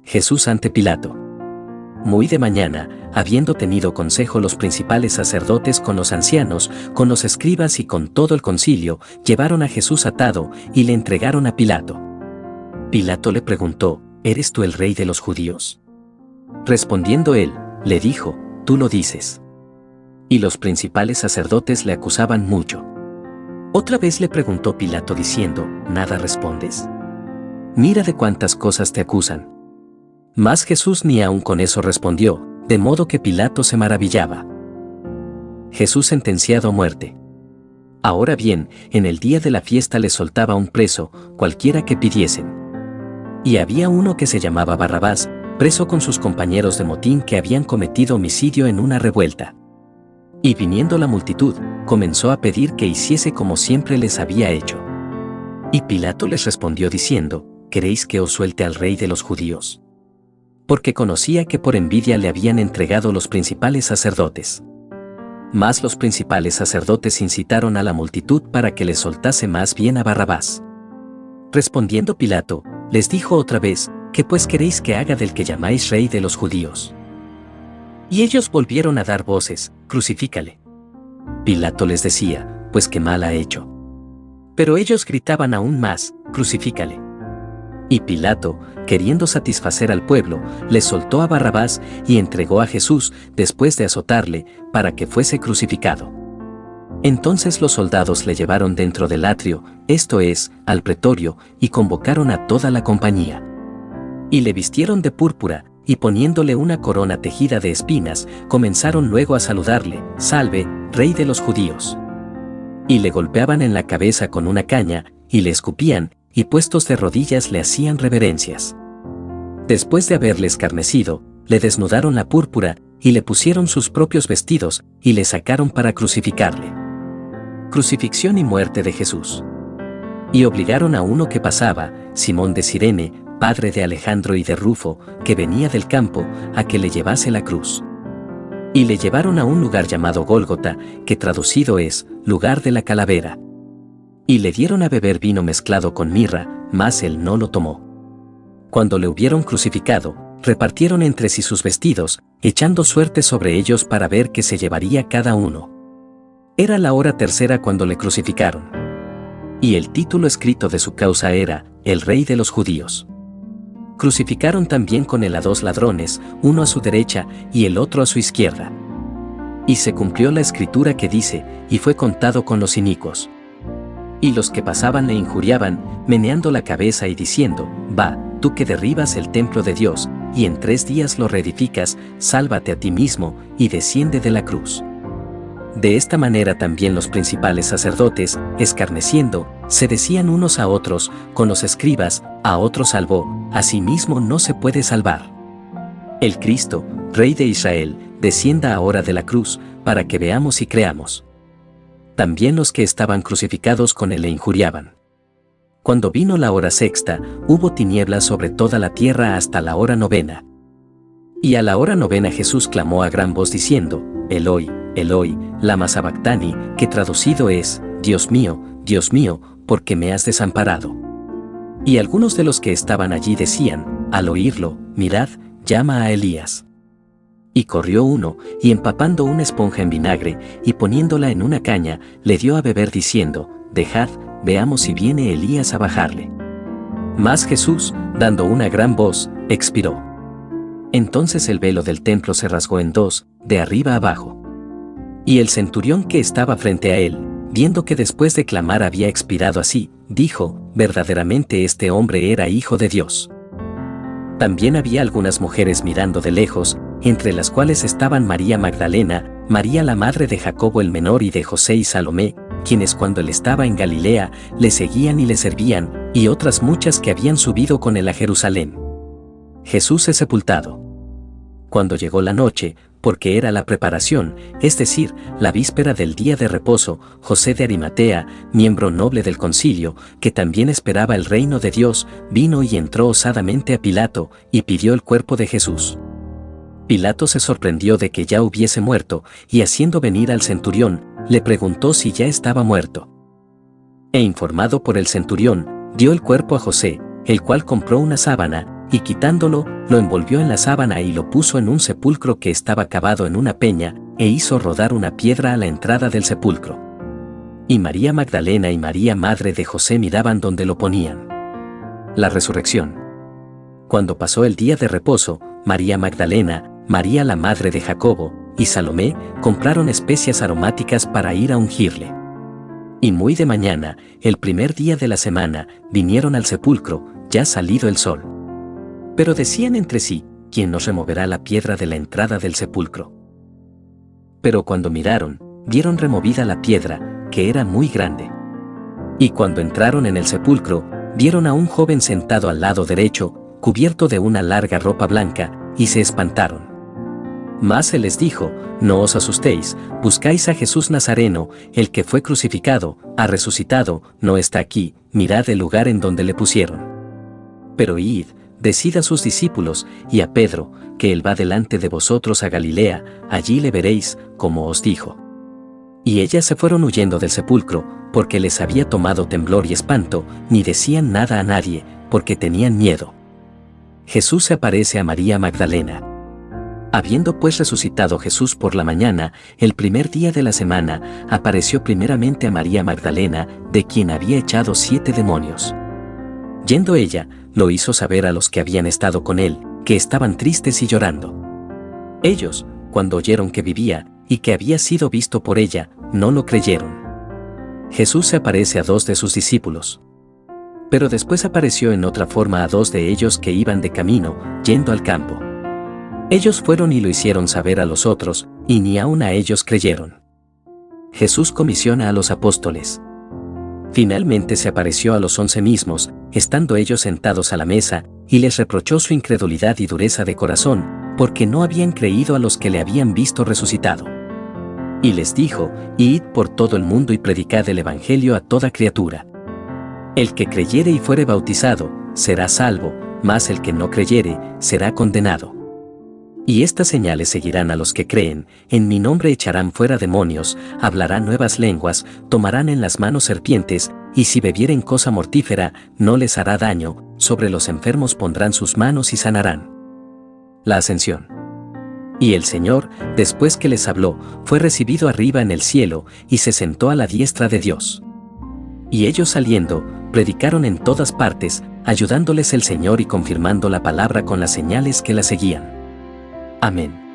Jesús ante Pilato. Muy de mañana, habiendo tenido consejo los principales sacerdotes con los ancianos, con los escribas y con todo el concilio, llevaron a Jesús atado y le entregaron a Pilato. Pilato le preguntó: ¿Eres tú el rey de los judíos? Respondiendo él, le dijo: Tú lo dices. Y los principales sacerdotes le acusaban mucho. Otra vez le preguntó Pilato diciendo: ¿Nada respondes? Mira de cuántas cosas te acusan. Mas Jesús ni aun con eso respondió, de modo que Pilato se maravillaba. Jesús sentenciado a muerte. Ahora bien, en el día de la fiesta le soltaba un preso, cualquiera que pidiesen. Y había uno que se llamaba Barrabás, preso con sus compañeros de motín que habían cometido homicidio en una revuelta. Y viniendo la multitud, comenzó a pedir que hiciese como siempre les había hecho. Y Pilato les respondió diciendo: ¿Queréis que os suelte al rey de los judíos? Porque conocía que por envidia le habían entregado los principales sacerdotes. Mas los principales sacerdotes incitaron a la multitud para que le soltase más bien a Barrabás. Respondiendo Pilato, les dijo otra vez: ¿Qué pues queréis que haga del que llamáis rey de los judíos? Y ellos volvieron a dar voces: Crucifícale. Pilato les decía: Pues qué mal ha hecho. Pero ellos gritaban aún más: Crucifícale. Y Pilato, queriendo satisfacer al pueblo, le soltó a Barrabás y entregó a Jesús, después de azotarle, para que fuese crucificado. Entonces los soldados le llevaron dentro del atrio, esto es, al pretorio, y convocaron a toda la compañía. Y le vistieron de púrpura, y poniéndole una corona tejida de espinas, comenzaron luego a saludarle: Salve, Rey de los judíos. Y le golpeaban en la cabeza con una caña, y le escupían, y puestos de rodillas le hacían reverencias. Después de haberle escarnecido, le desnudaron la púrpura, y le pusieron sus propios vestidos, y le sacaron para crucificarle. Crucifixión y muerte de Jesús. Y obligaron a uno que pasaba, Simón de Cirene, padre de Alejandro y de Rufo, que venía del campo, a que le llevase la cruz. Y le llevaron a un lugar llamado Gólgota, que traducido es, lugar de la calavera. Y le dieron a beber vino mezclado con mirra, mas él no lo tomó. Cuando le hubieron crucificado, repartieron entre sí sus vestidos, echando suerte sobre ellos para ver qué se llevaría cada uno. Era la hora tercera cuando le crucificaron. Y el título escrito de su causa era: El Rey de los Judíos. Crucificaron también con él a 2 ladrones, uno a su derecha y el otro a su izquierda. Y se cumplió la escritura que dice: y fue contado con los inicuos. Y los que pasaban le injuriaban, meneando la cabeza y diciendo: Va, tú que derribas el templo de Dios, y en 3 días lo reedificas, sálvate a ti mismo, y desciende de la cruz. De esta manera también los principales sacerdotes, escarneciendo, se decían unos a otros, con los escribas: a otro salvó, a sí mismo no se puede salvar. El Cristo, Rey de Israel, descienda ahora de la cruz, para que veamos y creamos. También los que estaban crucificados con él le injuriaban. Cuando vino la hora sexta, hubo tinieblas sobre toda la tierra hasta la hora 9. Y a la hora 9 Jesús clamó a gran voz diciendo: Eloi, Eloi, lama sabactani, que traducido es: Dios mío, ¿por qué me has desamparado? Y algunos de los que estaban allí decían, al oírlo: Mirad, llama a Elías. Y corrió uno, y empapando una esponja en vinagre, y poniéndola en una caña, le dio a beber diciendo: Dejad, veamos si viene Elías a bajarle. Mas Jesús, dando una gran voz, expiró. Entonces el velo del templo se rasgó en 2, de arriba abajo. Y el centurión que estaba frente a él, viendo que después de clamar había expirado así, dijo: Verdaderamente este hombre era hijo de Dios. También había algunas mujeres mirando de lejos, entre las cuales estaban María Magdalena, María la madre de Jacobo el menor y de José y Salomé, quienes cuando él estaba en Galilea, le seguían y le servían, y otras muchas que habían subido con él a Jerusalén. Jesús es sepultado. Cuando llegó la noche, porque era la preparación, es decir, la víspera del día de reposo, José de Arimatea, miembro noble del concilio, que también esperaba el reino de Dios, vino y entró osadamente a Pilato, y pidió el cuerpo de Jesús. Pilato se sorprendió de que ya hubiese muerto, y haciendo venir al centurión, le preguntó si ya estaba muerto. E informado por el centurión, dio el cuerpo a José, el cual compró una sábana, y quitándolo, lo envolvió en la sábana y lo puso en un sepulcro que estaba cavado en una peña, e hizo rodar una piedra a la entrada del sepulcro. Y María Magdalena y María madre de José miraban donde lo ponían. La resurrección. Cuando pasó el día de reposo, María Magdalena, María la madre de Jacobo, y Salomé compraron especias aromáticas para ir a ungirle. Y muy de mañana, el primer día de la semana, vinieron al sepulcro, ya salido el sol. Pero decían entre sí, ¿quién nos removerá la piedra de la entrada del sepulcro? Pero cuando miraron, vieron removida la piedra, que era muy grande. Y cuando entraron en el sepulcro, vieron a un joven sentado al lado derecho, cubierto de una larga ropa blanca, y se espantaron. Mas se les dijo, no os asustéis, buscáis a Jesús Nazareno, el que fue crucificado, ha resucitado, no está aquí, mirad el lugar en donde le pusieron. Pero id, decid a sus discípulos, y a Pedro, que él va delante de vosotros a Galilea, allí le veréis, como os dijo. Y ellas se fueron huyendo del sepulcro, porque les había tomado temblor y espanto, ni decían nada a nadie, porque tenían miedo. Jesús se aparece a María Magdalena. Habiendo pues resucitado Jesús por la mañana, el primer día de la semana, apareció primeramente a María Magdalena, de quien había echado 7 demonios. Yendo ella, lo hizo saber a los que habían estado con él, que estaban tristes y llorando. Ellos, cuando oyeron que vivía, y que había sido visto por ella, no lo creyeron. Jesús se aparece a 2 de sus discípulos. Pero después apareció en otra forma a 2 de ellos que iban de camino, yendo al campo. Ellos fueron y lo hicieron saber a los otros, y ni aun a ellos creyeron. Jesús comisiona a los apóstoles. Finalmente se apareció a los 11 mismos, estando ellos sentados a la mesa, y les reprochó su incredulidad y dureza de corazón, porque no habían creído a los que le habían visto resucitado. Y les dijo, id por todo el mundo y predicad el evangelio a toda criatura. El que creyere y fuere bautizado, será salvo, mas el que no creyere, será condenado. Y estas señales seguirán a los que creen, en mi nombre echarán fuera demonios, hablarán nuevas lenguas, tomarán en las manos serpientes, y si bebieren cosa mortífera, no les hará daño, sobre los enfermos pondrán sus manos y sanarán. La ascensión. Y el Señor, después que les habló, fue recibido arriba en el cielo, y se sentó a la diestra de Dios. Y ellos saliendo, predicaron en todas partes, ayudándoles el Señor y confirmando la palabra con las señales que la seguían. Amén.